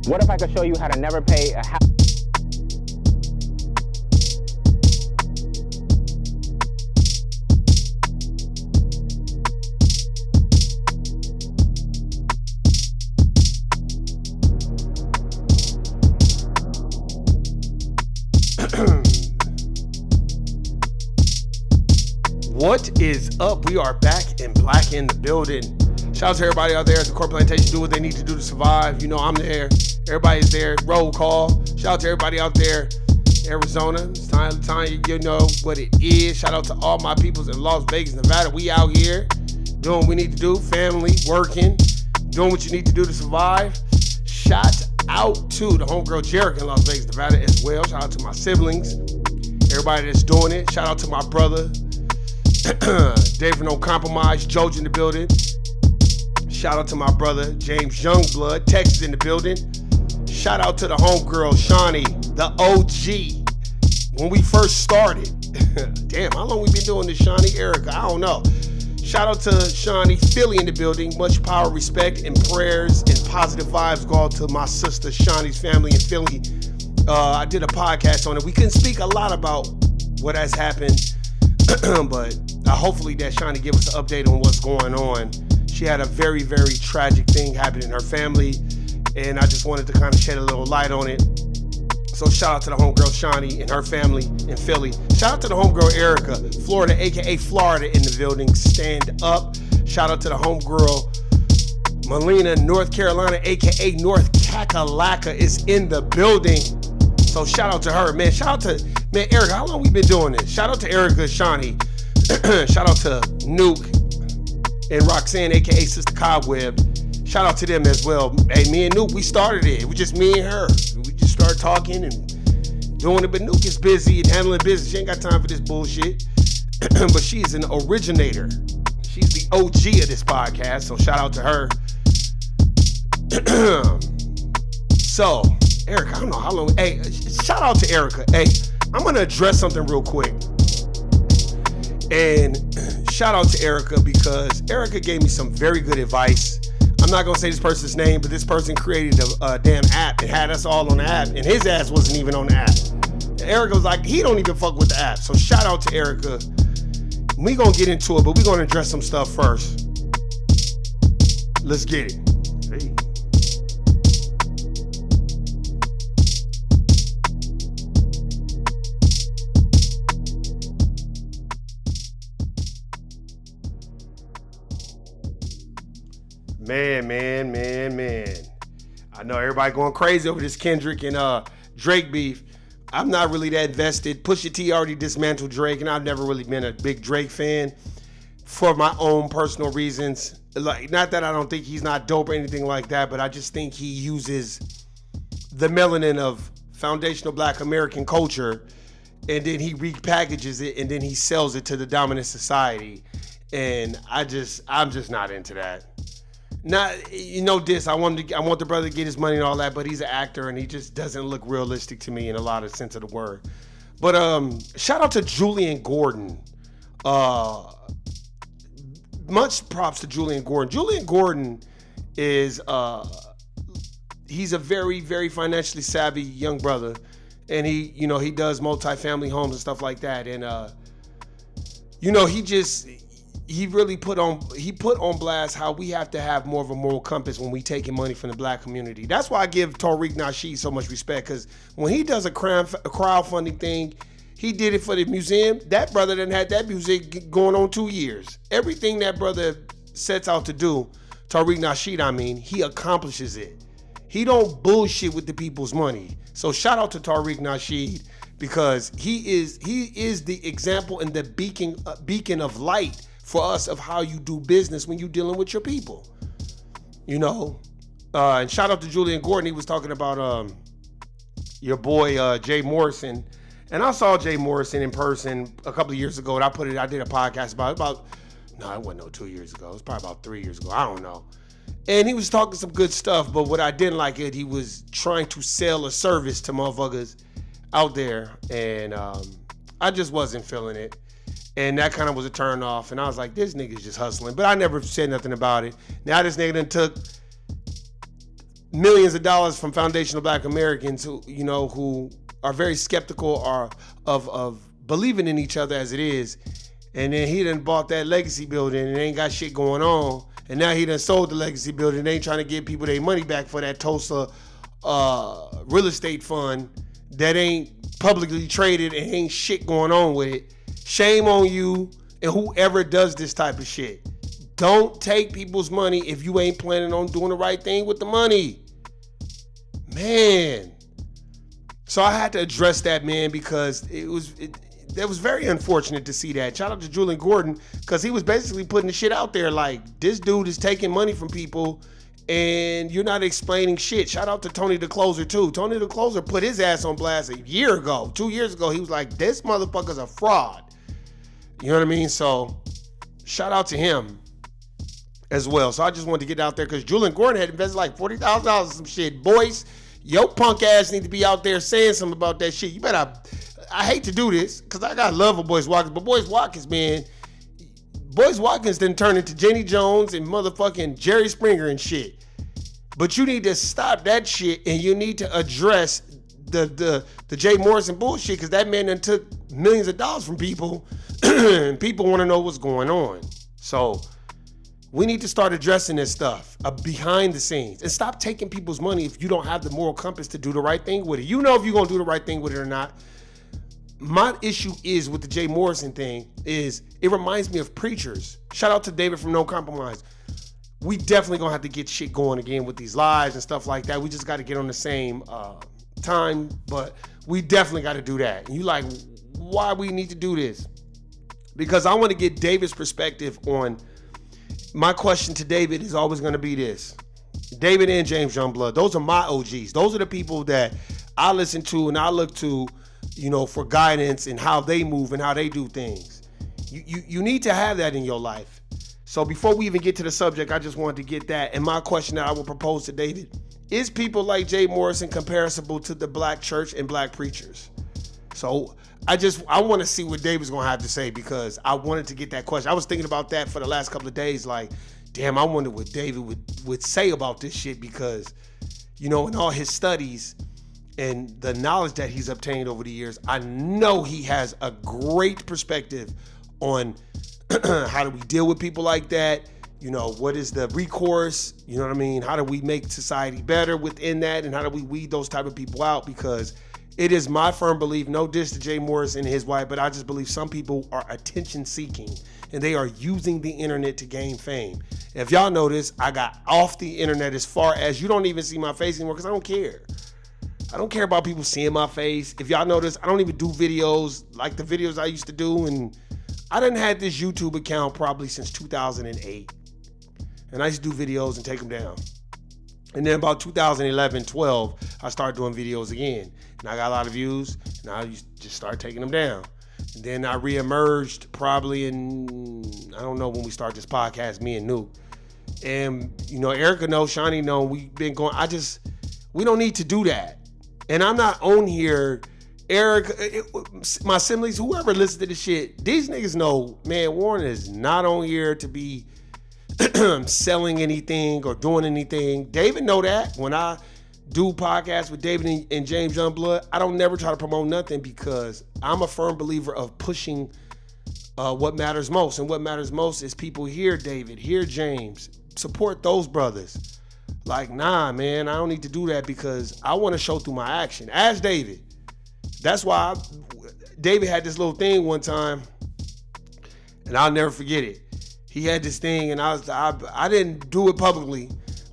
What if I could show you how to never pay a house? What is up? We are back in Black in the building. Shout out to everybody out there at the Core Plantation. Do what they need to do to survive. You know I'm there. Everybody's there. Roll call. Shout out to everybody out there in Arizona. It's time, you know what it is. Shout out to all my peoples in Las Vegas, Nevada. We out here doing what we need to do. Family, working, doing what you need to do to survive. Shout out to the homegirl Jerica in Las Vegas, Nevada as well. Shout out to my siblings. Everybody that's doing it. Shout out to my brother. David No Compromise, Jojo in the building. Shout out to my brother James Youngblood, Texas in the building. Shout out to the homegirl Shawnee, the OG. When we first started, damn, how long we been doing this, Shawnee? Erica, I don't know. Shout out to Shawnee, Philly in the building. Much power, respect, and prayers and positive vibes go out to my sister Shawnee's family in Philly. I did a podcast on it. We couldn't speak a lot about what has happened, but hopefully that Shawnee give us an update on what's going on. She had a very, very tragic thing happen in her family, and I just wanted to kind of shed a little light on it. So shout out to the homegirl Shawnee and her family in Philly. Shout out to the homegirl Erica, Florida, aka Florida in the building. Stand up. Shout out to the homegirl Melina, North Carolina, aka North Kakalaka is in the building. So shout out to her, man. Shout out to, man, Erica, how long we been doing this? Shout out to Erica, Shawnee. Shout out to Nuke and Roxanne, aka Sister Cobweb. Shout out to them as well. Hey, me and Nuke, we started it. It was just me and her. We just started talking and doing it, but Nuke is busy and handling business. She ain't got time for this bullshit. But she's an originator. She's the OG of this podcast, so shout out to her. So, Erica, I don't know how long. Hey, shout out to Erica. Hey, I'm going to address something real quick. And shout out to Erica because Erica gave me some very good advice. I'm not going to say this person's name, but this person created a damn app and had us all on the app, and his ass wasn't even on the app. And Erica was like, he don't even fuck with the app. So shout out to Erica. We going to get into it, but we're going to address some stuff first. Let's get it. Hey. Man. I know everybody going crazy over this Kendrick and Drake beef. I'm not really that invested. Pusha T already dismantled Drake, and I've never really been a big Drake fan for my own personal reasons. Like, not that I don't think he's not dope or anything like that, but I just think he uses the melanin of foundational Black American culture, and then he repackages it, and then he sells it to the dominant society. And I'm just not into that. Not, you know, I want the brother to get his money and all that, but he's an actor and he just doesn't look realistic to me in a lot of sense of the word. But shout out to Julian Gordon. Much props to Julian Gordon. Julian Gordon is he's a very, very financially savvy young brother, and he does multifamily homes and stuff like that. And he really put on blast how we have to have more of a moral compass when we taking money from the Black community. That's why I give Tariq Nasheed so much respect, because when he does a crowdfunding thing, he did it for the museum. That brother done had that music going on 2 years. Everything that brother sets out to do, Tariq Nasheed, he accomplishes it. He don't bullshit with the people's money. So shout out to Tariq Nasheed, because he is the example and the beacon of light for us of how you do business when you're dealing with your people, and shout out to Julian Gordon. He was talking about your boy Jay Morrison, and I saw Jay Morrison in person a couple of years ago, and I did a podcast about it wasn't 2 years ago, it was probably about 3 years ago, I don't know. And he was talking some good stuff, but what I didn't like he was trying to sell a service to motherfuckers out there, and I just wasn't feeling it. And that kind of was a turn off. And I was like, this nigga's just hustling. But I never said nothing about it. Now this nigga done took millions of dollars from foundational Black Americans who are very skeptical of believing in each other as it is. And then he done bought that legacy building and ain't got shit going on. And now he done sold the legacy building. They ain't trying to give people their money back for that Tulsa real estate fund that ain't publicly traded and ain't shit going on with it. Shame on you and whoever does this type of shit. Don't take people's money if you ain't planning on doing the right thing with the money. Man. So I had to address that, man, because that was very unfortunate to see that. Shout out to Julian Gordon, because he was basically putting the shit out there like, this dude is taking money from people and you're not explaining shit. Shout out to Tony the Closer, too. Tony the Closer put his ass on blast 2 years ago. He was like, this motherfucker's a fraud. You know what I mean? So shout out to him as well. So I just wanted to get out there because Julian Gordon had invested like $40,000 in some shit. Boys, your punk ass need to be out there saying something about that shit. You better... I hate to do this because I got love for Boyce Watkins, but Boyce Watkins, man, Boyce Watkins didn't turn into Jenny Jones and motherfucking Jerry Springer and shit. But you need to stop that shit and you need to address the Jay Morrison bullshit because that man done took millions of dollars from people and people want to know what's going on. So we need to start addressing this stuff behind the scenes and stop taking people's money if you don't have the moral compass to do the right thing with it. You know if you're going to do the right thing with it or not. My issue is with the Jay Morrison thing is it reminds me of preachers. Shout out to David from No Compromise. We definitely gonna have to get shit going again with these lives and stuff like that. We just got to get on the same time, but we definitely got to do that. And you like, why we need to do this? Because I want to get David's perspective on. My question to David is always going to be this. David and James Youngblood, those are my OGs. Those are the people that I listen to and I look to, for guidance and how they move and how they do things. You need to have that in your life. So before we even get to the subject, I just wanted to get that. And my question that I will propose to David, is people like Jay Morrison comparable to the Black church and Black preachers? So I want to see what David's going to have to say because I wanted to get that question. I was thinking about that for the last couple of days. Like, damn, I wonder what David would say about this shit because, in all his studies and the knowledge that he's obtained over the years, I know he has a great perspective on how do we deal with people like that? What is the recourse? You know what I mean? How do we make society better within that? And how do we weed those type of people out? Because it is my firm belief, no diss to Jay Morris and his wife, but I just believe some people are attention seeking and they are using the internet to gain fame. If y'all notice, I got off the internet as far as you don't even see my face anymore because I don't care. I don't care about people seeing my face. If y'all notice, I don't even do videos like the videos I used to do. And I done had this YouTube account probably since 2008. And I used to do videos and take them down. And then about 2011, 12, I started doing videos again. And I got a lot of views, and I just started taking them down. And then I reemerged probably in, I don't know when we started this podcast, me and Nuke. And, Erica knows, Shawnee knows, we've been going, we don't need to do that. And I'm not on here, Eric, my assemblies, whoever listens to this shit, these niggas know, man, Warren is not on here to be selling anything or doing anything. David know that. When I do podcasts with David and James Youngblood, I don't never try to promote nothing because I'm a firm believer of pushing what matters most. And what matters most is people hear David, hear James, support those brothers. Like, nah, man, I don't need to do that because I want to show through my action. As David. That's why David had this little thing one time, and I'll never forget it. He had this thing, and I didn't do it publicly,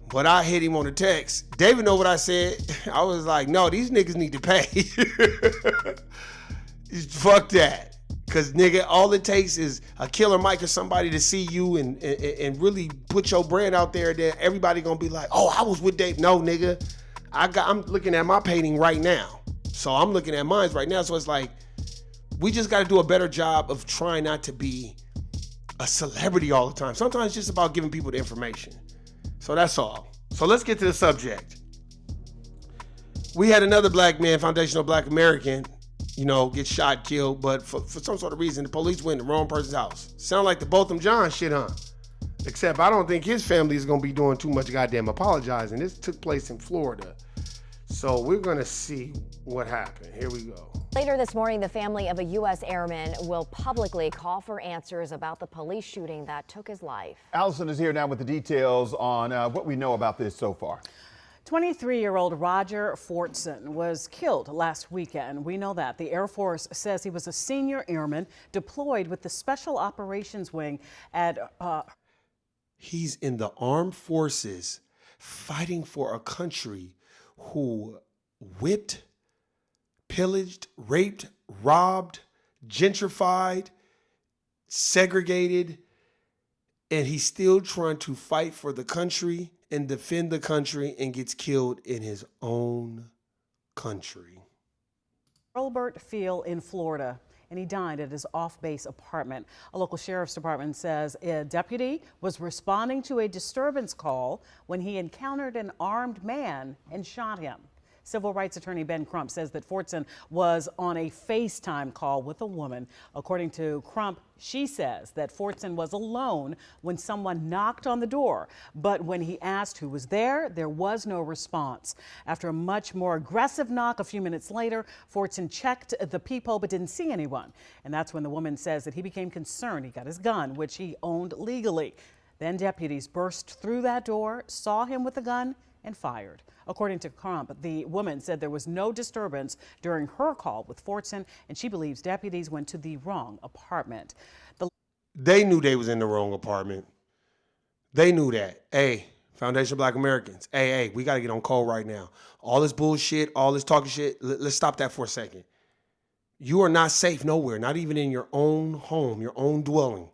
but I hit him on the text. David know what I said. I was like, no, these niggas need to pay. Fuck that. Because, nigga, all it takes is a killer mic or somebody to see you and really put your brand out there that everybody going to be like, oh, I was with Dave. No, nigga. I'm looking at my painting right now. So I'm looking at mine right now. So it's like, we just got to do a better job of trying not to be a celebrity all the time. Sometimes it's just about giving people the information. So that's all. So let's get to the subject. We had another black man, foundational Black American, get shot, killed, but for some sort of reason, the police went to the wrong person's house. Sound like the Botham Jean shit, huh? Except I don't think his family is going to be doing too much goddamn apologizing. This took place in Florida. So we're going to see what happened. Here we go. Later this morning, the family of a U.S. airman will publicly call for answers about the police shooting that took his life. Allison is here now with the details on what we know about this so far. 23-year-old Roger Fortson was killed last weekend. We know that. The Air Force says he was a senior airman deployed with the Special Operations Wing at... He's in the armed forces fighting for a country who whipped, pillaged, raped, robbed, gentrified, segregated, and he's still trying to fight for the country and defend the country and gets killed in his own country. Hurlburt Field in Florida, and he died at his off-base apartment. A local sheriff's department says a deputy was responding to a disturbance call when he encountered an armed man and shot him. Civil rights attorney Ben Crump says that Fortson was on a FaceTime call with a woman. According to Crump, she says that Fortson was alone when someone knocked on the door. But when he asked who was there was no response. After a much more aggressive knock a few minutes later, Fortson checked the peephole but didn't see anyone. And that's when the woman says that he became concerned. He got his gun, which he owned legally. Then deputies burst through that door, saw him with the gun, and fired. According to Crump, the woman said there was no disturbance during her call with Fortson, and she believes deputies went to the wrong apartment. They knew they was in the wrong apartment. They knew that. Hey, Foundation of Black Americans, hey, we got to get on call right now. All this bullshit, all this talking shit, let's stop that for a second. You are not safe nowhere, not even in your own home, your own dwelling.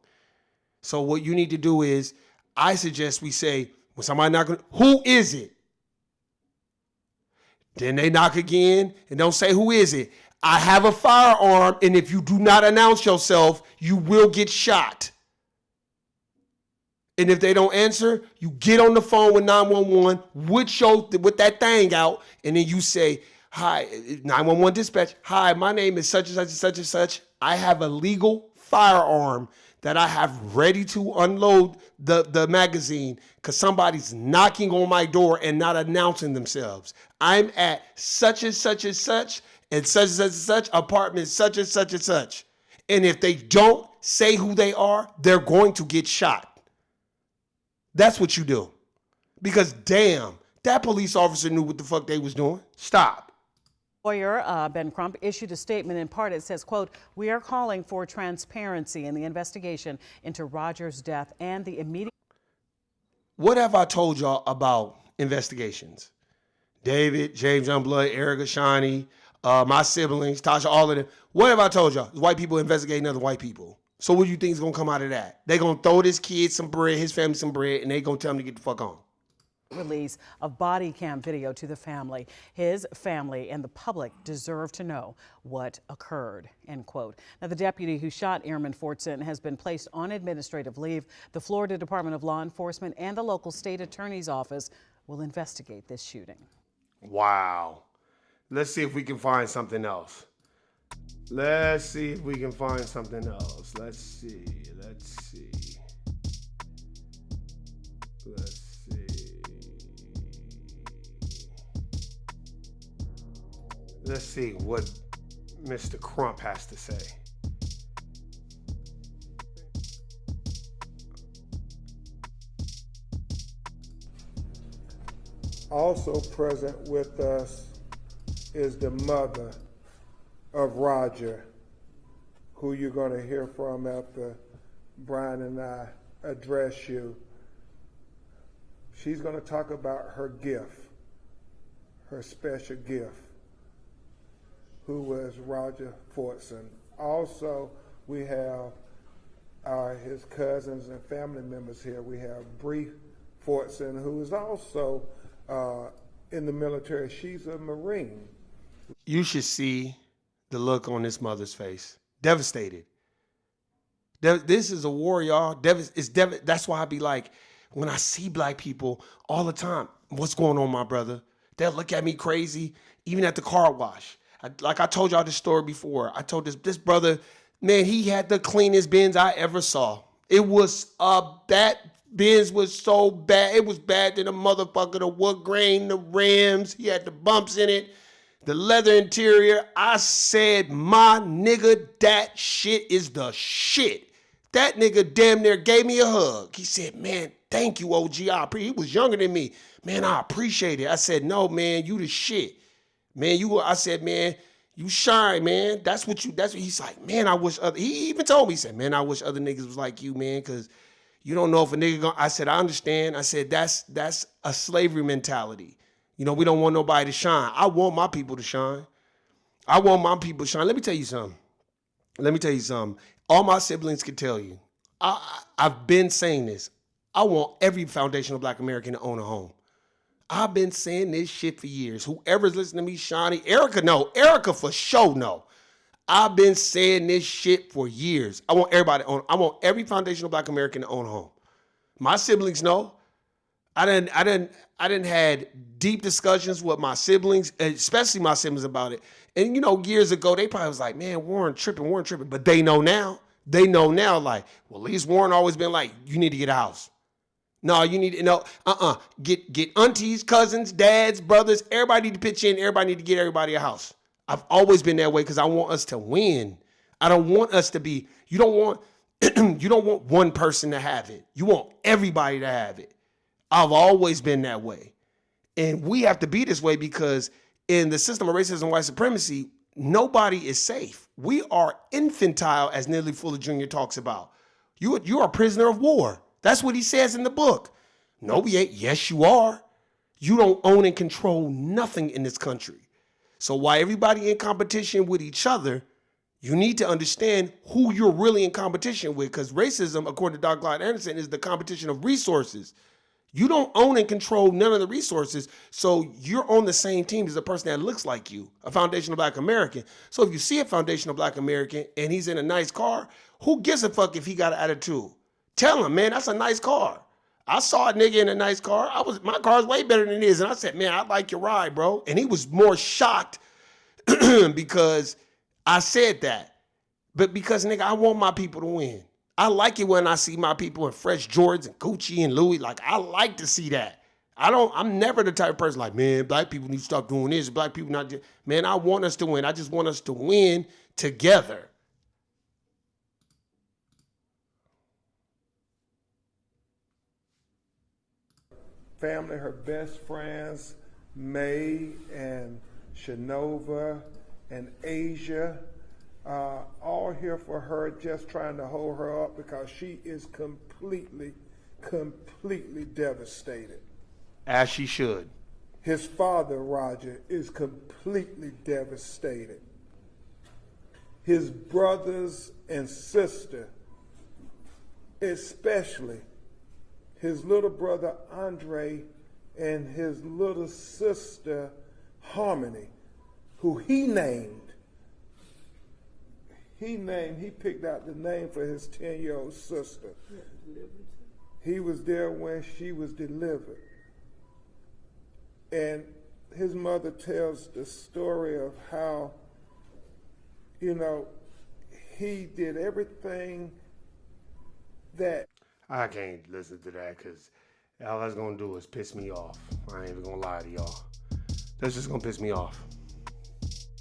So what you need to do is, I suggest we say, when somebody knock, who is it? Then they knock again and don't say, who is it? I have a firearm, and if you do not announce yourself, you will get shot. And if they don't answer, you get on the phone with 911 with that thing out, and then you say, hi, 911 dispatch, hi, my name is such and such and such and such. I have a legal firearm that I have ready to unload the magazine because somebody's knocking on my door and not announcing themselves. I'm at such and such and such and such apartment such and such and such. And if they don't say who they are, they're going to get shot. That's what you do. Because damn, that police officer knew what the fuck they was doing. Stop. Lawyer Ben Crump issued a statement. In part, it says, quote, "We are calling for transparency in the investigation into Roger's death and the immediate..." What have I told y'all about investigations? David, James Youngblood, Erica, Shawnee, my siblings, Tasha, all of them. What have I told y'all? White people investigating other white people. So what do you think is going to come out of that? They're going to throw this kid some bread, his family some bread, and they're going to tell him to get the fuck on. Release of body cam video to the family. His family and the public deserve to know what occurred, end quote. Now, the deputy who shot Airman Fortson has been placed on administrative leave. The Florida Department of Law Enforcement and the local state attorney's office will investigate this shooting. Wow. Let's see if we can find something else. Let's see if we can find something else. Let's see. Let's see what Mr. Crump has to say. Also present with us is the mother of Roger, who you're going to hear from after Brian and I address you. She's going to talk about her gift, her special gift, who was Roger Fortson. Also, we have his cousins and family members here. We have Bree Fortson, who is also in the military. She's a Marine. You should see the look on this mother's face. Devastated. This is a war, y'all. That's why I be like, when I see black people all the time, what's going on, my brother? They'll look at me crazy, even at the car wash. Like I told y'all this story before. I told this brother, man, he had the cleanest Benz I ever saw. It was that Benz was so bad. It was bad than a motherfucker. The wood grain, the rims, he had the bumps in it, the leather interior. I said, my nigga, that shit is the shit. That nigga damn near gave me a hug. He said, man, thank you, OG. He was younger than me. Man, I appreciate it. I said, no, man, you the shit. Man, I said, man, you shine, man. That's what he's like, man, I wish he even told me, he said, man, I wish other niggas was like you, man, because you don't know if a nigga I said, I understand. I said, that's a slavery mentality. You know, we don't want nobody to shine. I want my people to shine. I want my people to shine. Let me tell you something. All my siblings can tell you. I've been saying this. I want every foundational Black American to own a home. I've been saying this shit for years. Whoever's listening to me, Shawnee, Erica, no. Erica for sure, no. I've been saying this shit for years. I want everybody to own. I want every foundational Black American to own a home. My siblings know. I didn't had deep discussions with my siblings, especially my siblings, about it. And, you know, years ago, they probably was like, man, Warren tripping. But they know now. Like, well, at least Warren always been like, you need to get a house. No, you need to know. Get aunties, cousins, dads, brothers. Everybody need to pitch in. Everybody need to get everybody a house. I've always been that way because I want us to win. I don't want us to be. You don't want one person to have it. You want everybody to have it. I've always been that way, and we have to be this way because in the system of racism and white supremacy, nobody is safe. We are infantile, as Neely Fuller Jr. talks about. You are a prisoner of war. That's what he says in the book. No, we ain't. Yes, you are. You don't own and control nothing in this country. So while everybody in competition with each other, you need to understand who you're really in competition with, because racism, according to Dr. Clyde Anderson, is the competition of resources. You don't own and control none of the resources, so you're on the same team as a person that looks like you, a foundational Black American. So if you see a foundational Black American and he's in a nice car, who gives a fuck if he got an attitude? Tell him, man, that's a nice car. I saw a nigga in a nice car. My car's way better than his. And I said, man, I like your ride, bro. And he was more shocked because I said that. But because, nigga, I want my people to win. I like it when I see my people in fresh Jordans and Gucci and Louis. Like, I like to see that. I'm never the type of person like, man, Black people need to stop doing this. Black people not just, man, I want us to win. I just want us to win together. Family, her best friends, May and Shanova and Asia, all here for her, just trying to hold her up because she is completely devastated. As she should. His father, Roger, is completely devastated. His brothers and sister, especially his little brother Andre and his little sister Harmony, who he picked out the name for his 10-year-old sister. He was there when she was delivered. And his mother tells the story of how, you know, he did everything that. I can't listen to that because all that's going to do is piss me off. I ain't even going to lie to y'all. That's just going to piss me off.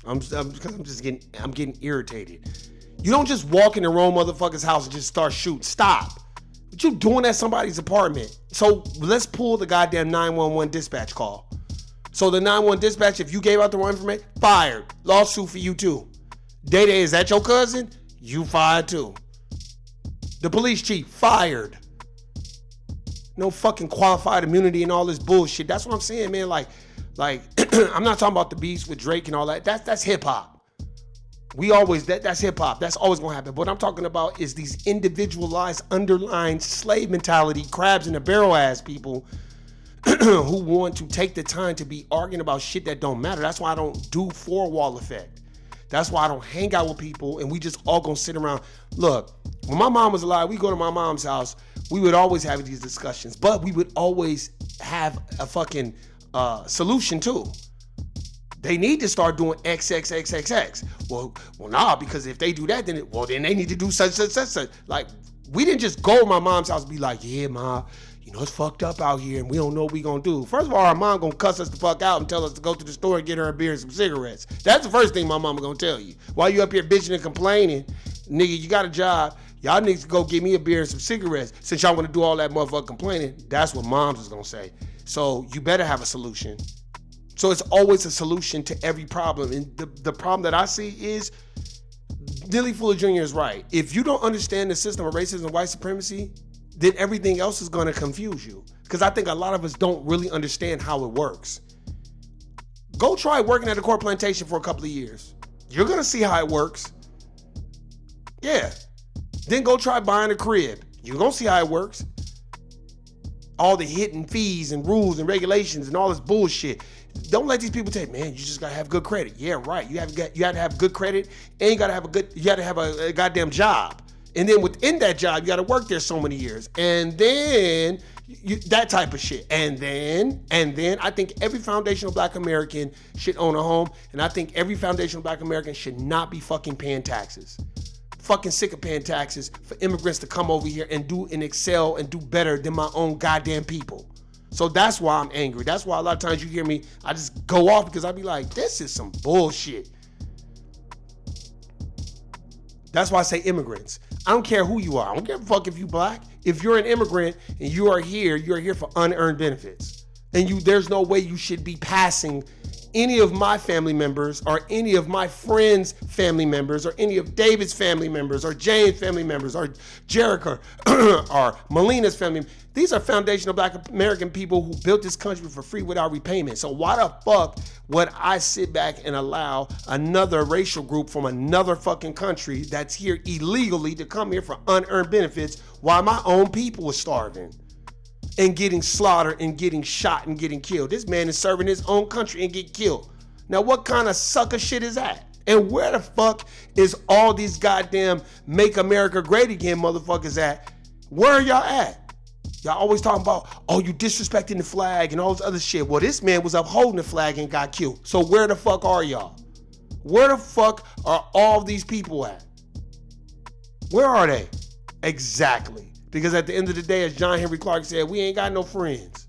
I'm getting irritated. You don't just walk in the wrong motherfucker's house and just start shooting. Stop. What you doing at somebody's apartment? So let's pull the goddamn 911 dispatch call. So the 911 dispatch, if you gave out the wrong information, fired. Lawsuit for you too. Day-Day, is that your cousin? You fired too. The police chief, fired. No fucking qualified immunity and all this bullshit. That's what I'm saying, man. Like, I'm not talking about the beats with Drake and all that. That's hip hop. That's hip hop. That's always gonna happen. What I'm talking about is these individualized, underlined slave mentality, crabs in a barrel ass people who want to take the time to be arguing about shit that don't matter. That's why I don't do four-wall effect. That's why I don't hang out with people and we just all gonna sit around. Look, when my mom was alive, we go to my mom's house, we would always have these discussions, but we would always have a fucking solution too. They need to start doing XXXXX. Well, nah, because if they do that, then they need to do such. Like, we didn't just go to my mom's house and be like, yeah, ma, you know, it's fucked up out here and we don't know what we gonna do. First of all, our mom gonna cuss us the fuck out and tell us to go to the store and get her a beer and some cigarettes. That's the first thing my mama gonna tell you. While you up here bitching and complaining, nigga, you got a job. Y'all need to go get me a beer and some cigarettes. Since y'all wanna do all that motherfucking complaining, that's what moms is gonna say. So you better have a solution. So it's always a solution to every problem. And the problem that I see is Dilly Fuller Jr. is right. If you don't understand the system of racism and white supremacy, then everything else is going to confuse you. Because I think a lot of us don't really understand how it works. Go try working at a corn plantation for a couple of years. You're going to see how it works. Yeah. Then go try buying a crib. You're going to see how it works. All the hidden fees and rules and regulations and all this bullshit. Don't let these people tell you, man, you just gotta have good credit. Yeah, right. You have to have good credit, and you gotta have a goddamn job. And then within that job, you gotta work there so many years. And then that type of shit. And then I think every foundational Black American should own a home, and I think every foundational Black American should not be fucking paying taxes. Fucking sick of paying taxes for immigrants to come over here and do and excel and do better than my own goddamn people. So that's why I'm angry. That's why a lot of times you hear me, I just go off because I be like, this is some bullshit. That's why I say immigrants. I don't care who you are. I don't give a fuck if you Black. If you're an immigrant and you're here for unearned benefits. And there's no way you should be passing any of my family members or any of my friends' family members or any of David's family members or Jane's family members or Jericho or Melina's family. These are foundational Black American people who built this country for free without repayment. So why the fuck would I sit back and allow another racial group from another fucking country that's here illegally to come here for unearned benefits while my own people are starving and getting slaughtered and getting shot and getting killed? This man is serving his own country and get killed. Now what kind of sucker shit is that? And where the fuck is all these goddamn Make America Great Again motherfuckers at? Where are y'all at? Y'all always talking about, oh, you disrespecting the flag and all this other shit. Well, this man was upholding the flag and got killed. So where the fuck are y'all? Where the fuck are all these people at? Where are they? Exactly. Because at the end of the day, as John Henry Clark said, we ain't got no friends.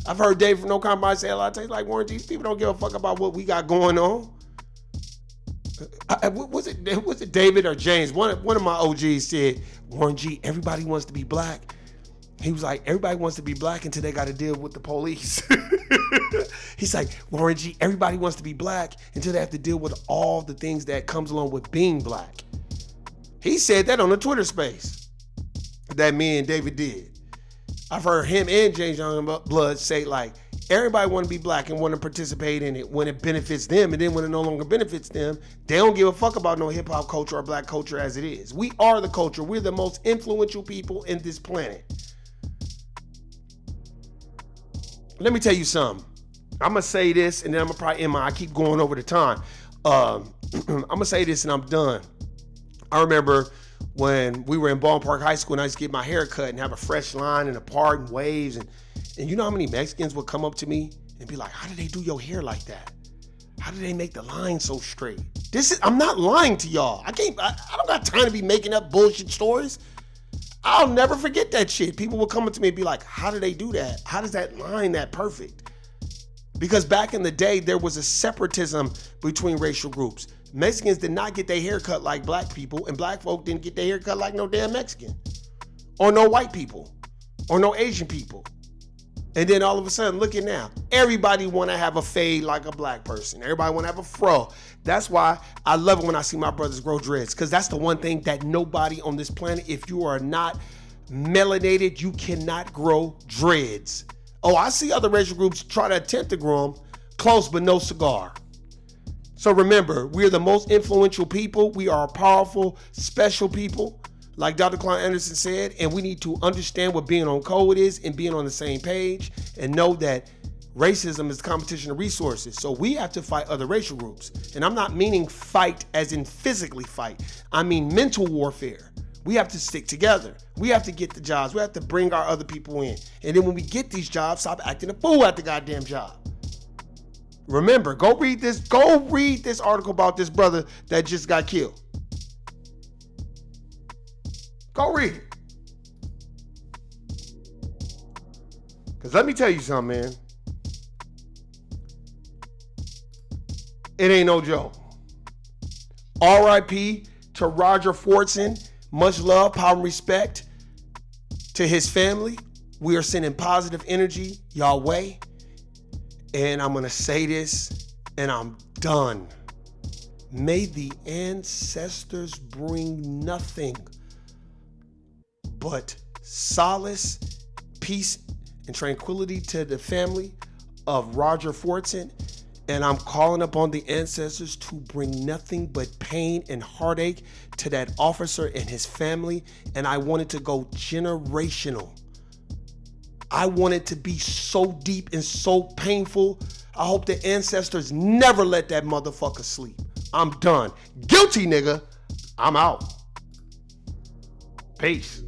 I've heard Dave from No Compromise say a lot of times, like, Warren G, these people don't give a fuck about what we got going on. Was it David or James? One of my OGs said, Warren G, everybody wants to be Black. He was like, everybody wants to be Black until they got to deal with the police. He's like, Warren G, everybody wants to be Black until they have to deal with all the things that comes along with being Black. He said that on a Twitter space that me and David did. I've heard him and James Youngblood say, like, everybody want to be Black and want to participate in it when it benefits them, and then when it no longer benefits them, they don't give a fuck about no hip hop culture or Black culture as it is. We are the culture. We're the most influential people in this planet. Let me tell you something. I'm going to say this, and then I'm going to probably end I keep going over the time. I'm going to say this, and I'm done. I remember when we were in Baldwin Park High School, and I used to get my hair cut and have a fresh line and a part and waves. And you know how many Mexicans would come up to me and be like, how did they do your hair like that? How did they make the line so straight? I'm not lying to y'all. I don't got time to be making up bullshit stories. I'll never forget that shit. People will come up to me and be like, how do they do that? How does that line that perfect? Because back in the day, there was a separatism between racial groups. Mexicans did not get their hair cut like Black people, and Black folk didn't get their hair cut like no damn Mexican. Or no white people. Or no Asian people. And then all of a sudden, look at now. Everybody want to have a fade like a Black person. Everybody want to have a fro. That's why I love it when I see my brothers grow dreads, because that's the one thing that nobody on this planet, if you are not melanated, you cannot grow dreads. Oh, I see other racial groups try to attempt to grow them, close but no cigar. So remember, we're the most influential people. We are powerful, special people, like Dr. Klein Anderson said, and we need to understand what being on code is and being on the same page and know that racism is competition of resources. So we have to fight other racial groups. And I'm not meaning fight as in physically fight. I mean mental warfare. We have to stick together. We have to get the jobs. We have to bring our other people in. And then when we get these jobs, stop acting a fool at the goddamn job. Remember, go read this article about this brother that just got killed. Go read it. Because let me tell you something, man. It ain't no joke. R.I.P. to Roger Fortson. Much love, power, and respect to his family. We are sending positive energy y'all way. And I'm going to say this, and I'm done. May the ancestors bring nothing but solace, peace, and tranquility to the family of Roger Fortson. And I'm calling upon the ancestors to bring nothing but pain and heartache to that officer and his family. And I want it to go generational. I want it to be so deep and so painful. I hope the ancestors never let that motherfucker sleep. I'm done. Guilty, nigga. I'm out. Peace.